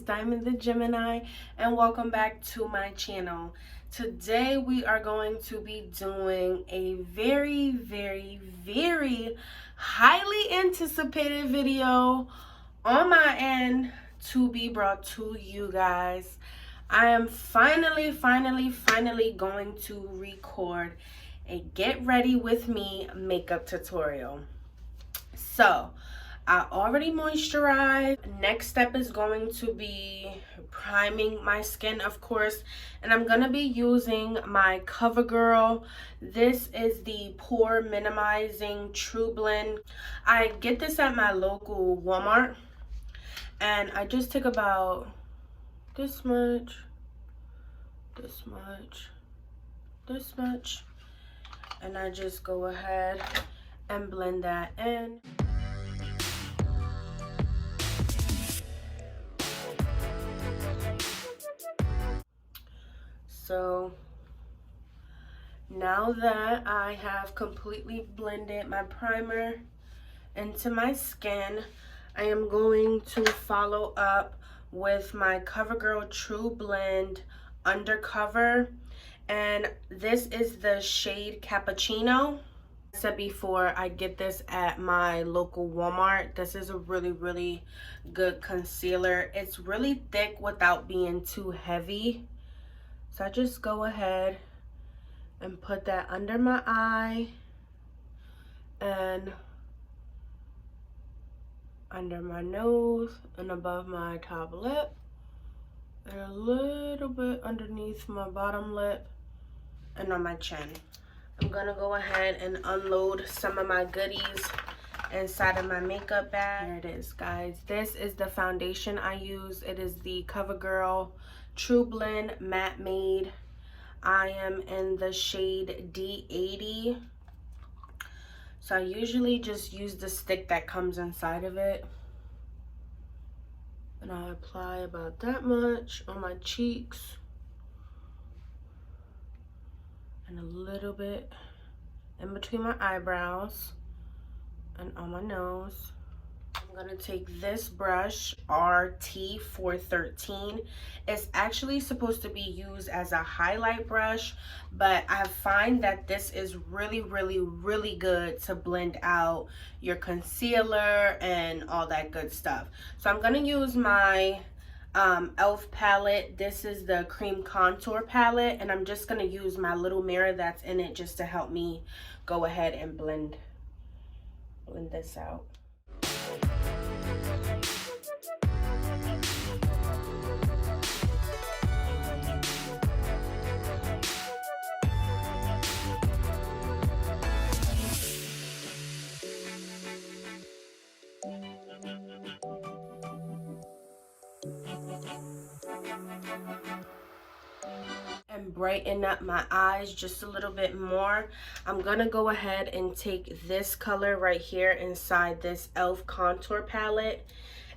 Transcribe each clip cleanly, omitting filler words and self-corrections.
Diamond the Gemini, and welcome back to my channel. Today we are going to be doing a very highly anticipated video on my end to be brought to you guys. I am finally going to record a get ready with me makeup tutorial. So I already moisturized. Next step is going to be priming my skin, of course, and I'm gonna be using my CoverGirl. This is the Pore Minimizing True Blend. I get this at my local Walmart, and I just take about this much, and I just go ahead and blend that in. So now that I have completely blended my primer into my skin, I am going to follow up with my CoverGirl True Blend Undercover, and this is the shade Cappuccino. I said before, I get this at my local Walmart. This is a really good concealer. It's really thick without being too heavy. So I just go ahead and put that under my eye and under my nose and above my top lip and a little bit underneath my bottom lip and on my chin. I'm gonna go ahead and unload some of my goodies inside of my makeup bag. Here it is, guys. This is the foundation I use. It is the CoverGirl True Blend Matte Made. I am in the shade D80. So I usually just use the stick that comes inside of it. And I apply about that much on my cheeks. And a little bit in between my eyebrows and on my nose. I'm gonna take this brush, RT413. It's actually supposed to be used as a highlight brush, but I find that this is really good to blend out your concealer and all that good stuff. So I'm gonna use my e.l.f. palette. This is the Cream Contour palette, and I'm just gonna use my little mirror that's in it just to help me go ahead and blend this out. And brighten up my eyes just a little bit more. I'm gonna go ahead and take this color right here inside this e.l.f. contour palette,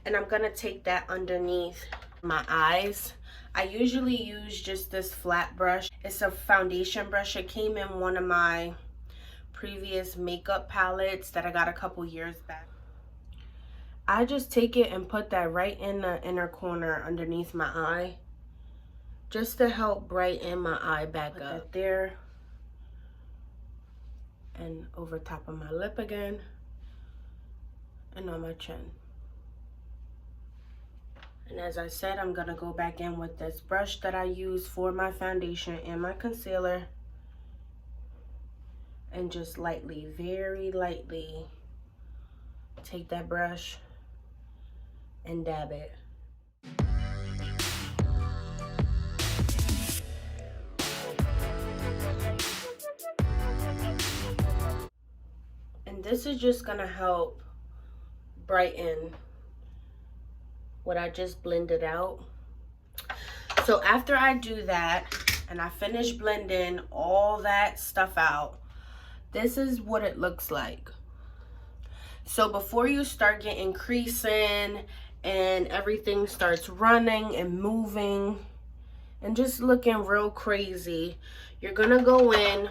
and I'm gonna take that underneath my eyes. I usually use just this flat brush. It's a foundation brush. It came in one of my previous makeup palettes that I got a couple years back. I just take it and put that right in the inner corner underneath my eye, just to help brighten my eye back up. Put that there, and over top of my lip again, and on my chin. And as I said, I'm gonna go back in with this brush that I use for my foundation and my concealer, and just lightly, very lightly, take that brush and dab it. And this is just gonna help brighten what I just blended out. So after I do that and I finish blending all that stuff out, this is what it looks like. So before you start getting creasing and everything starts running and moving and just looking real crazy, you're gonna go in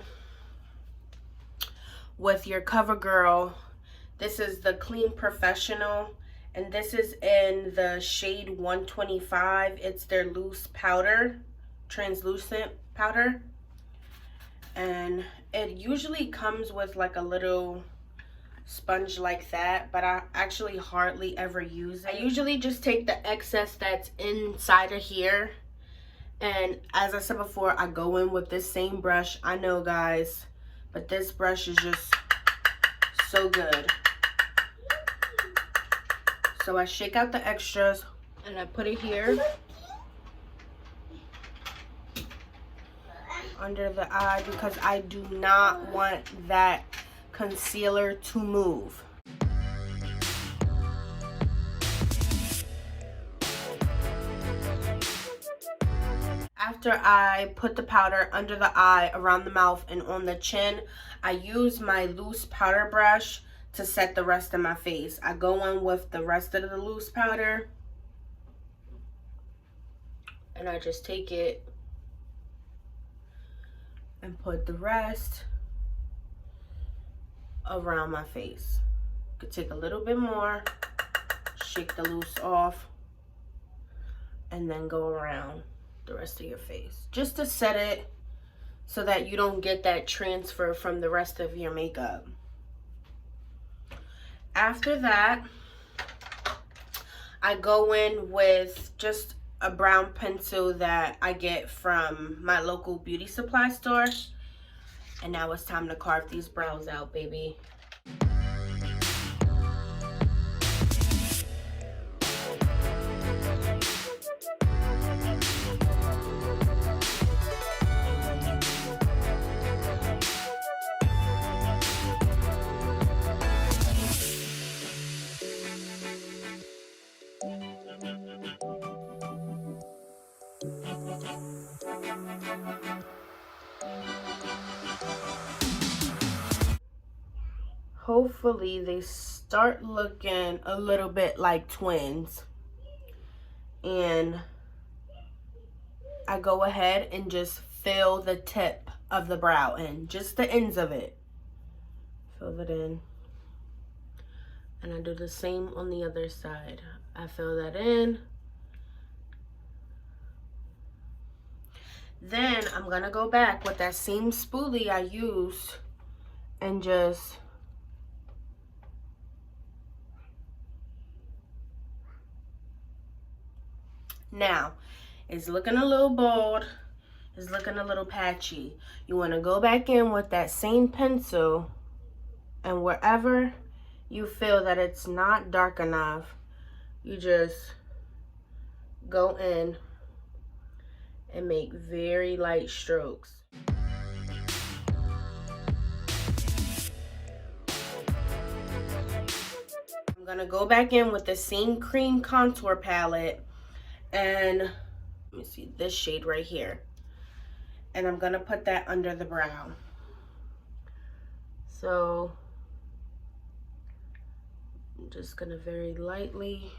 with your CoverGirl. This is the Clean Professional, And this is in the shade 125. It's their loose powder, translucent powder. And it usually comes with like a little sponge like that, but I actually hardly ever use it. I usually just take the excess that's inside of here, and as I said before, I go in with this same brush. I know, guys, but this brush is just so good. So I shake out the extras and I put it here under the eye because I do not want that concealer to move. After I put the powder under the eye, around the mouth, and on the chin, I use my loose powder brush to set the rest of my face. I go in with the rest of the loose powder and I just take it and put the rest around my face. Could take a little bit more, shake the loose off, and then go around the rest of your face, just to set it so that you don't get that transfer from the rest of your makeup. After that, I go in with just a brown pencil that I get from my local beauty supply store. And now it's time to carve these brows out, baby. Hopefully they start looking a little bit like twins. And I go ahead and just fill the tip of the brow in, just the ends of it. Fill it in. And I do the same on the other side. I fill that in. Then I'm gonna go back with that same spoolie I used and just now, it's looking a little bold, it's looking a little patchy. You want to go back in with that same pencil, and wherever you feel that it's not dark enough, you just go in and make very light strokes. I'm going to go back in with the same cream contour palette, and let me see this shade right here, and I'm gonna put that under the brow. So I'm just gonna very lightly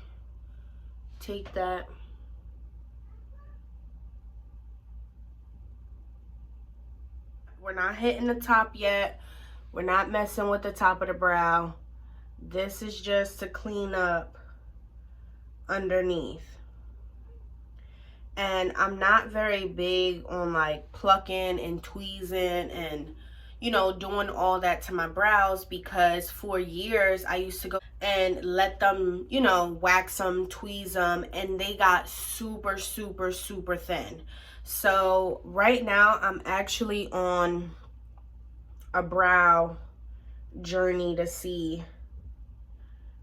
take that we're not hitting the top yet, we're not messing with the top of the brow. This is just to clean up underneath. And I'm not very big on like plucking and tweezing and, you know, doing all that to my brows, because for years I used to go and let them, you know, wax them, tweeze them, and they got super, super, super thin. So right now I'm actually on a brow journey to see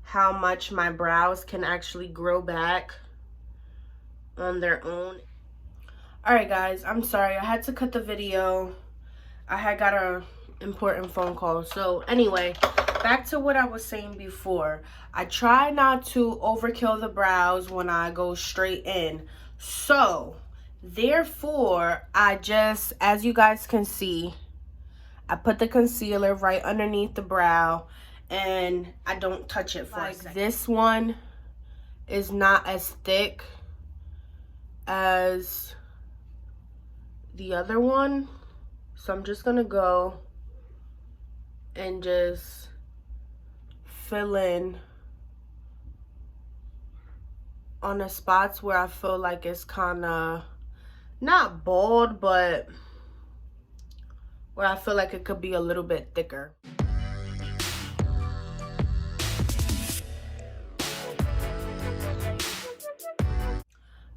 how much my brows can actually grow back on their own. Alright guys, I'm sorry, I had to cut the video. I had got an important phone call. So anyway, back to what I was saying before. I try not to overkill the brows when I go straight in. So therefore, I just, as you guys can see, I put the concealer right underneath the brow and I don't touch it for a second. This one is not as thick as the other one, so I'm just gonna go and just fill in on the spots where I feel like it's kind of not bald, but where I feel like it could be a little bit thicker.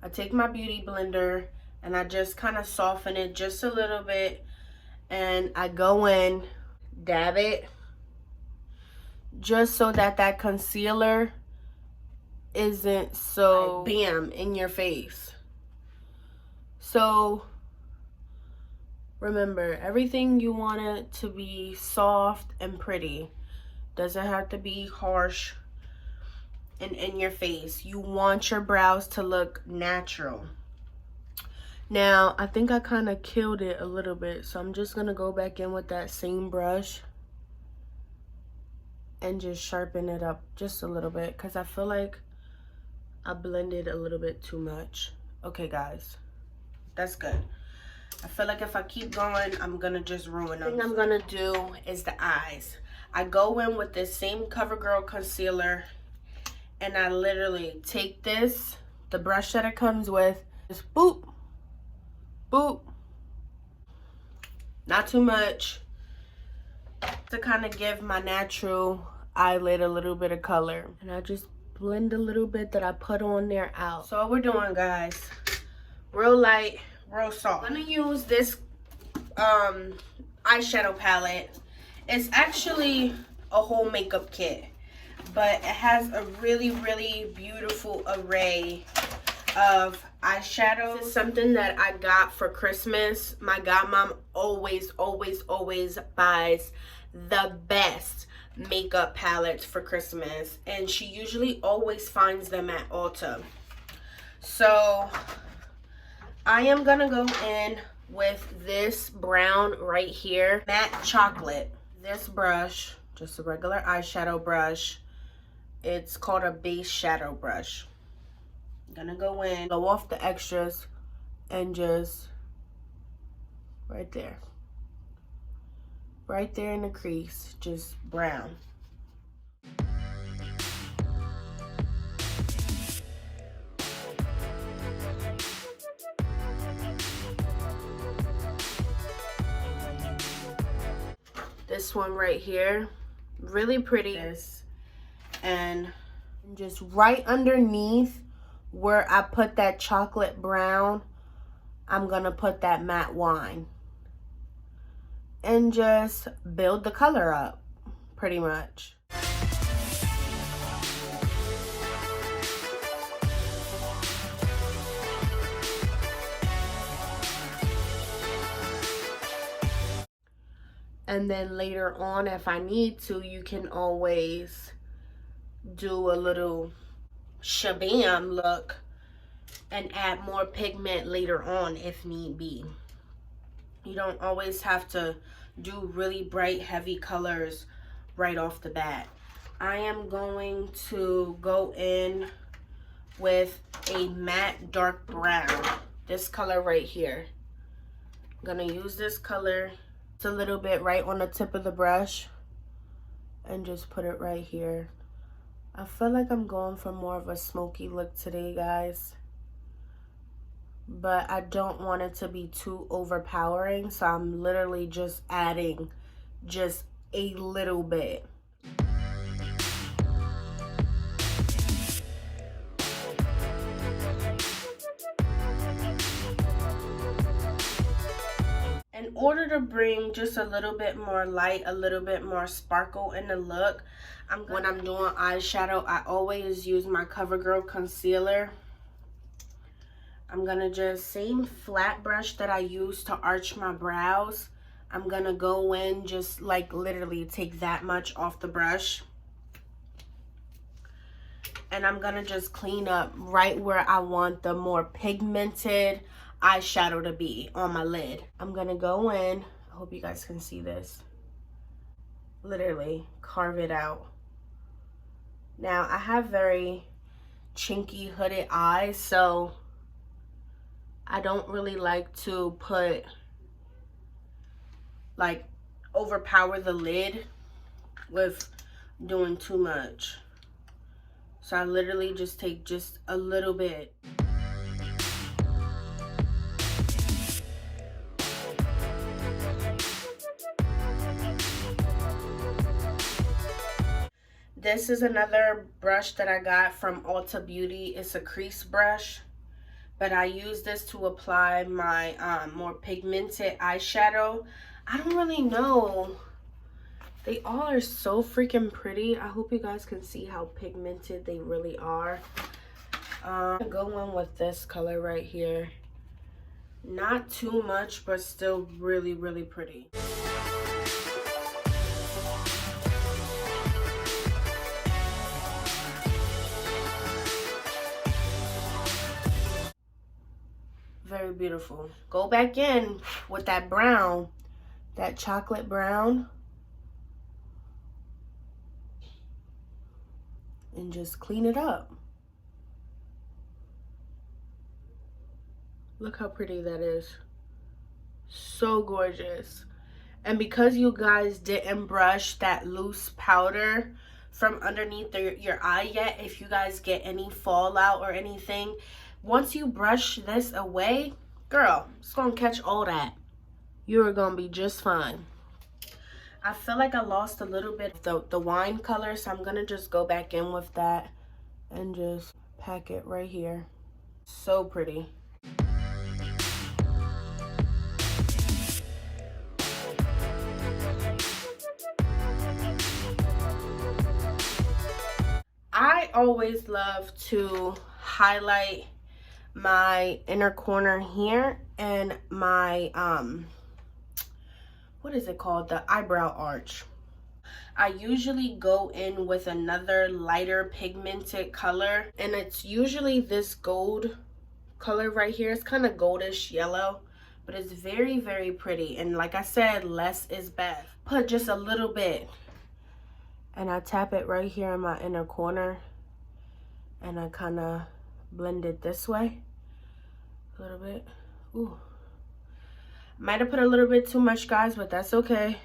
I take my beauty blender and I just kind of soften it just a little bit, and I go in, dab it, just so that that concealer isn't so like, bam, in your face. So remember, everything you want it to be soft and pretty. Doesn't have to be harsh and in your face. You want your brows to look natural. Now, I think I kind of killed it a little bit, so I'm just going to go back in with that same brush and just sharpen it up just a little bit, because I feel like I blended a little bit too much. Okay, guys, that's good. I feel like if I keep going, I'm going to just ruin them. The thing I'm going to do is the eyes. I go in with this same CoverGirl concealer, and I literally take this, the brush that it comes with, just boop, boop, not too much, to kind of give my natural eyelid a little bit of color. And I just blend a little bit that I put on there out. So what we're doing, guys, real light, real soft. I'm gonna use this eyeshadow palette. It's actually a whole makeup kit, but it has a really, really beautiful array of eyeshadows. This is something that I got for Christmas. My godmom always buys the best makeup palettes for Christmas, and she usually always finds them at Ulta. So I am gonna go in with this brown right here, matte chocolate. This brush, just a regular eyeshadow brush. It's called a base shadow brush. I'm gonna go in, go off the extras, and just right there. Right there in the crease, just brown. This one right here, really pretty. And just right underneath where I put that chocolate brown, I'm gonna put that matte wine and just build the color up, pretty much. And then later on, if I need to, you can always do a little shabam look and add more pigment later on if need be. You don't always have to do really bright, heavy colors right off the bat. I am going to go in with a matte dark brown, this color right here. I'm gonna use this color. It's a little bit right on the tip of the brush and just put it right here. I feel like I'm going for more of a smoky look today, guys, but I don't want it to be too overpowering, so I'm literally just adding just a little bit. In order to bring just a little bit more light, a little bit more sparkle in the look, when I'm doing eyeshadow, I always use my CoverGirl concealer. I'm gonna just, same flat brush that I use to arch my brows, I'm gonna go in, just like literally take that much off the brush. And I'm gonna just clean up right where I want the more pigmented eyeshadow to be on my lid. I'm gonna go in, I hope you guys can see this, literally carve it out. Now I have very chinky hooded eyes, so I don't really like to put, like, overpower the lid with doing too much. So I literally just take just a little bit. This is another brush that I got from Ulta Beauty. It's a crease brush, but I use this to apply my more pigmented eyeshadow. I don't really know. They all are so freaking pretty. I hope you guys can see how pigmented they really are. I'm going with this color right here. Not too much, but still really, really pretty. Very beautiful. Go back in with that brown, that chocolate brown, and just clean it up. Look how pretty that is. So gorgeous. And because you guys didn't brush that loose powder from underneath your eye yet, if you guys get any fallout or anything, once you brush this away, girl, it's gonna catch all that. You're gonna be just fine. I feel like I lost a little bit of the wine color, so I'm gonna just go back in with that and just pack it right here. So pretty. I always love to highlight my inner corner here and my what is it called, the eyebrow arch. I usually go in with another lighter pigmented color, and it's usually this gold color right here. It's kind of goldish yellow, but it's very, very pretty. And like I said, less is best. Put just a little bit, and I tap it right here in my inner corner, and I kind of blend it this way a little bit. Ooh, might have put a little bit too much, guys, but that's okay.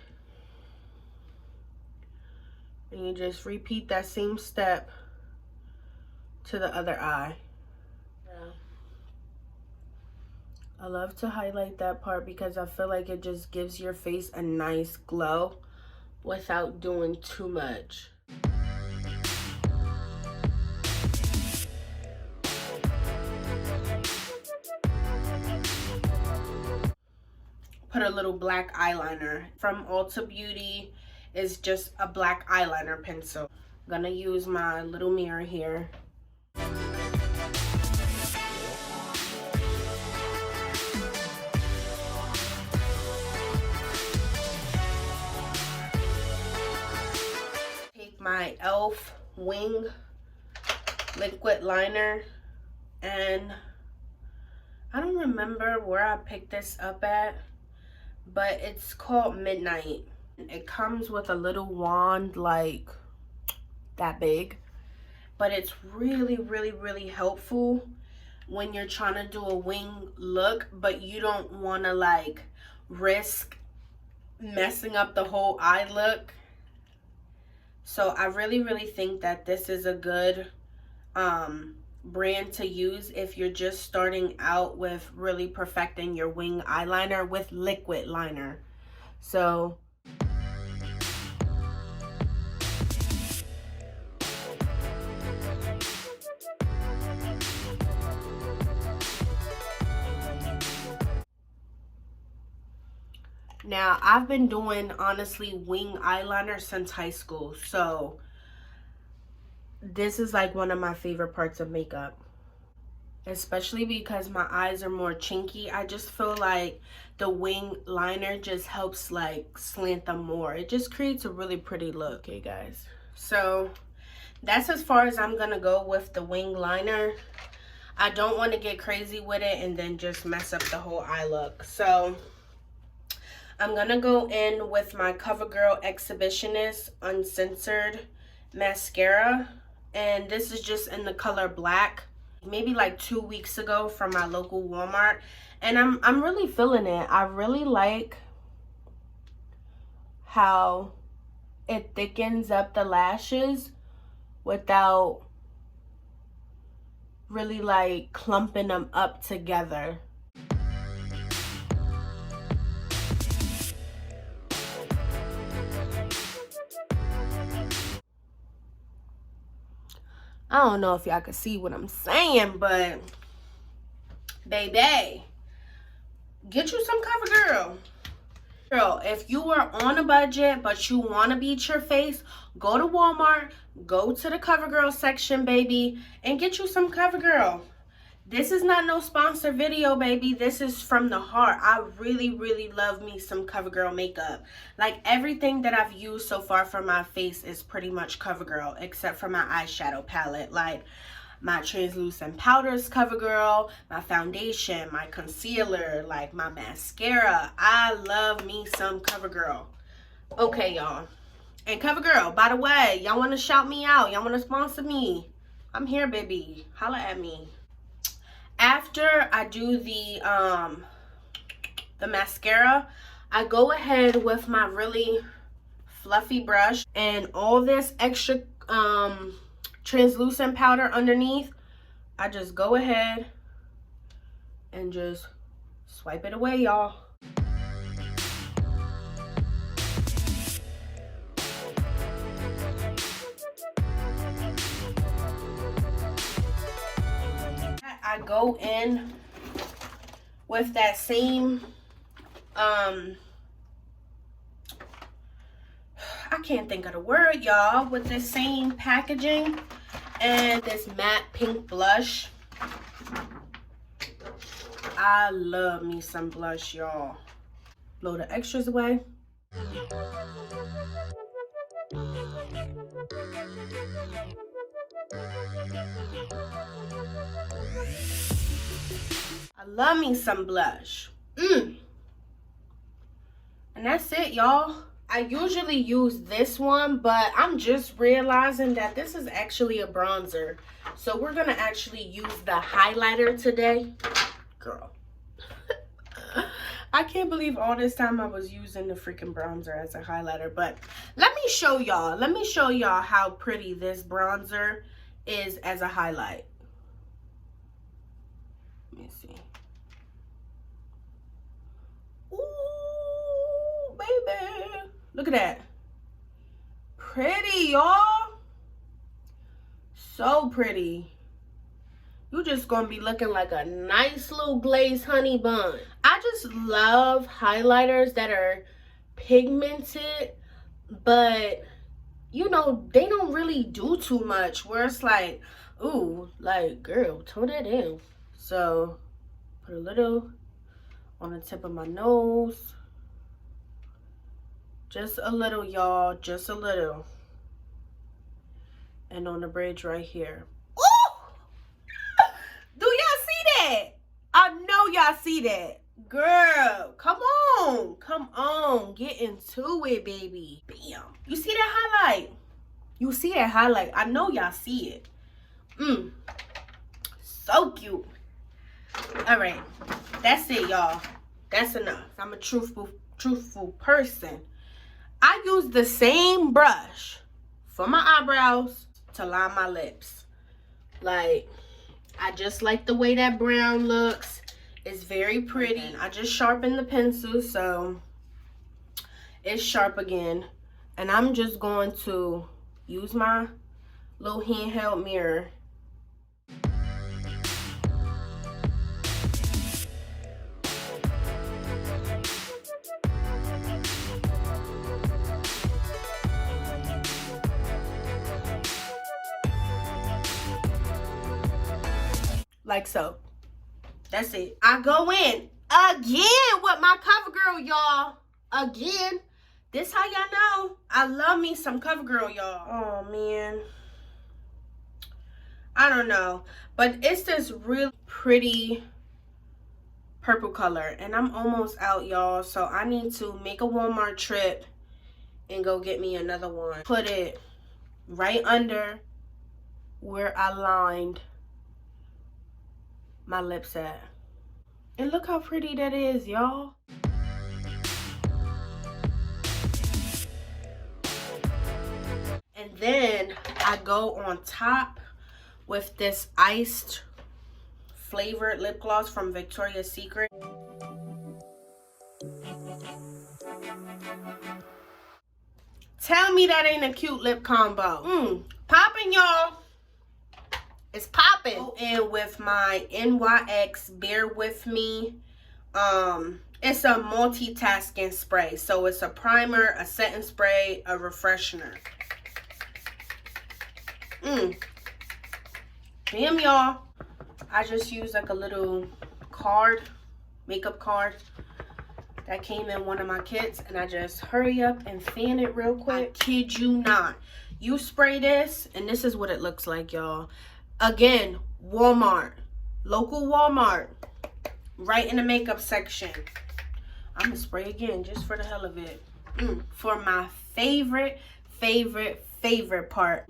And you just repeat that same step to the other eye. I love to highlight that part because I feel like it just gives your face a nice glow without doing too much. Put a little black eyeliner from Ulta Beauty. Is just a black eyeliner pencil. I'm gonna use my little mirror here. Take my e.l.f. wing liquid liner, and I don't remember where I picked this up at, but it's called Midnight. It comes with a little wand like that big, but it's really, really, really helpful when you're trying to do a wing look, but you don't want to like risk messing up the whole eye look. So I really, really think that this is a good brand to use if you're just starting out with really perfecting your wing eyeliner with liquid liner. So now, I've been doing, honestly, wing eyeliner since high school. So, this is like one of my favorite parts of makeup. Especially because my eyes are more chinky. I just feel like the wing liner just helps like slant them more. It just creates a really pretty look, okay, guys? So, that's as far as I'm going to go with the wing liner. I don't want to get crazy with it and then just mess up the whole eye look. So, I'm going to go in with my CoverGirl Exhibitionist Uncensored Mascara. And this is just in the color black. Maybe like 2 weeks ago from my local Walmart. And I'm really feeling it. I really like how it thickens up the lashes without really like clumping them up together. I don't know if y'all can see what I'm saying, but baby, get you some CoverGirl. Girl, if you are on a budget but you want to beat your face, go to Walmart, go to the CoverGirl section, baby, and get you some CoverGirl. This is not no sponsor video, baby. This is from the heart. I really, really love me some CoverGirl makeup. Like, everything that I've used so far for my face is pretty much CoverGirl, except for my eyeshadow palette. Like, my translucent powders CoverGirl, my foundation, my concealer, like my mascara. I love me some CoverGirl. Okay, y'all. And CoverGirl, by the way, y'all want to shout me out? Y'all want to sponsor me? I'm here, baby. Holla at me. After I do the mascara, I go ahead with my really fluffy brush and all this extra translucent powder underneath. I just go ahead and just swipe it away, y'all. I go in with that same I can't think of the word, y'all, with this same packaging and this matte pink blush. I love me some blush, y'all. Blow the extras away. I love me some blush. And that's it, y'all. I usually use this one, but I'm just realizing that this is actually a bronzer. So we're gonna actually use the highlighter today. Girl. I can't believe all this time I was using the freaking bronzer as a highlighter. But let me show y'all. Let me show y'all how pretty this bronzer is as a highlight. Let me see. Ooh, baby. Look at that. Pretty, y'all. So pretty. You just gonna be looking like a nice little glazed honey bun. I just love highlighters that are pigmented, but you know, they don't really do too much where it's like, ooh, like, girl, tone that down. So put a little on the tip of my nose. Just a little, y'all, just a little. And on the bridge right here. Do y'all see that? I know y'all see that. Girl, come on. Come on. Get into it, baby. Bam. You see that highlight? You see that highlight? I know y'all see it. So cute. All right. That's it, y'all. That's enough. I'm a truthful person. I use the same brush for my eyebrows to line my lips. Like, I just like the way that brown looks. It's very pretty. I just sharpened the pencil, so it's sharp again. And I'm just going to use my little handheld mirror. Like so. That's it. I go in again with my CoverGirl, y'all. Again. This how y'all know I love me some CoverGirl, y'all. Oh, man. I don't know. But it's this really pretty purple color. And I'm almost out, y'all. So I need to make a Walmart trip and go get me another one. Put it right under where I lined my lips at. And look how pretty that is, y'all. And then I go on top with this iced flavored lip gloss from Victoria's Secret. Tell me that ain't a cute lip combo. Popping, y'all. It's popping. And with my NYX Bear With Me. It's a multitasking spray. So it's a primer, a setting spray, a refreshener. Damn, y'all. I just used like a little card, makeup card that came in one of my kits, and I just hurry up and fan it real quick. I kid you not. You spray this, and this is what it looks like, y'all. Again, Walmart. Local Walmart. Right in the makeup section. I'm going to spray again just for the hell of it. For my favorite part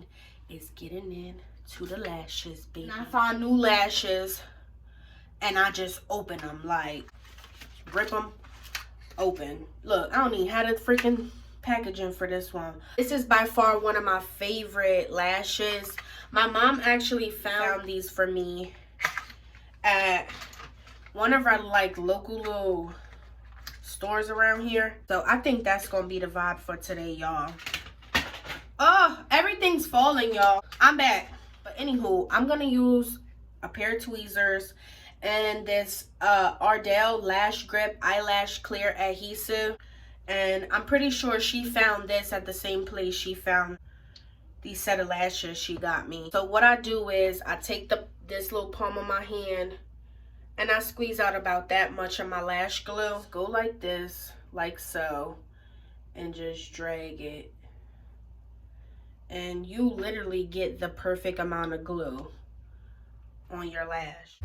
is getting in to the lashes, baby. And I find new lashes, and I just open them, like, rip them open. Look, I don't even have the freaking packaging for this one. This is by far one of my favorite lashes. My mom actually found these for me at one of our, like, local little stores around here. So I think that's gonna be the vibe for today, y'all. Oh, everything's falling, y'all. I'm back. But anywho, I'm gonna use a pair of tweezers and this Ardell Lash Grip Eyelash Clear Adhesive. And I'm pretty sure she found this at the same place she found these set of lashes she got me. So what I do is I take this little palm of my hand and I squeeze out about that much of my lash glue. Go like this, like so, and just drag it. And you literally get the perfect amount of glue on your lash.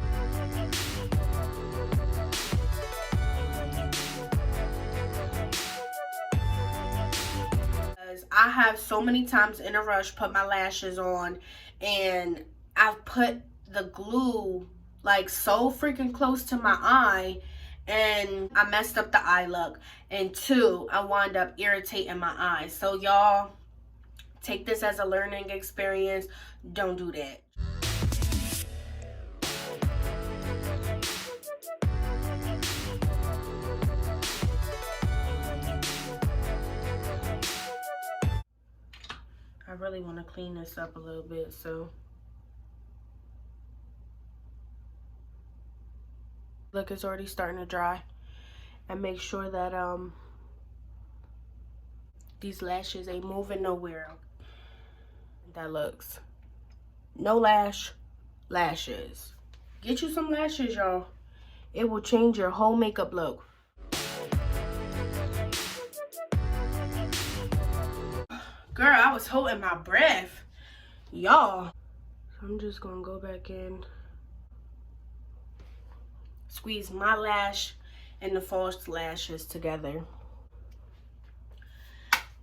I have so many times in a rush put my lashes on, and I've put the glue like so freaking close to my eye, and I messed up the eye look, and 2, I wound up irritating my eyes. So y'all, take this as a learning experience. Don't do that. I really want to clean this up a little bit, so look, it's already starting to dry. And make sure that these lashes ain't moving nowhere. That looks. No lashes. Get you some lashes, y'all. It will change your whole makeup look. Girl, I was holding my breath, y'all. I'm just gonna go back in, squeeze my lash and the false lashes together.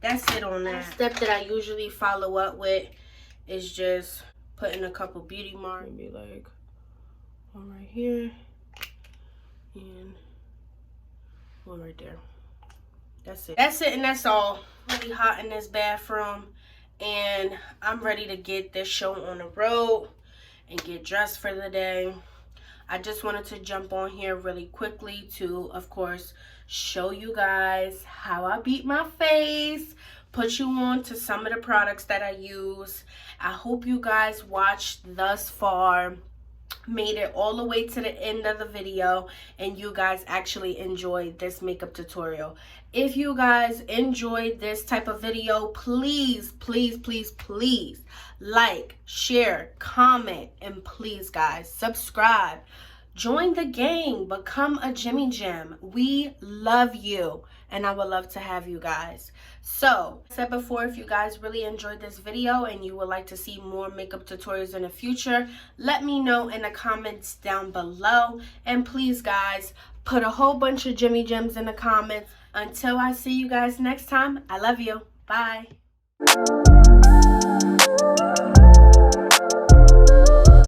That's it on that. The step that I usually follow up with is just putting a couple beauty marks. Maybe like one right here and one right there. That's it. That's it, and that's all. Really hot in this bathroom, and I'm ready to get this show on the road and get dressed for the day. I just wanted to jump on here really quickly to, of course, show you guys how I beat my face, put you on to some of the products that I use. I hope you guys watched thus far, made it all the way to the end of the video, and you guys actually enjoyed this makeup tutorial. If you guys enjoyed this type of video, please like, share, comment, and please guys subscribe. Join the gang, become a Jimmy Gem. We love you, and I would love to have you guys. So, I said before, if you guys really enjoyed this video and you would like to see more makeup tutorials in the future, let me know in the comments down below. And please guys, put a whole bunch of Jimmy Gems in the comments. Until I see you guys next time, I love you. Bye.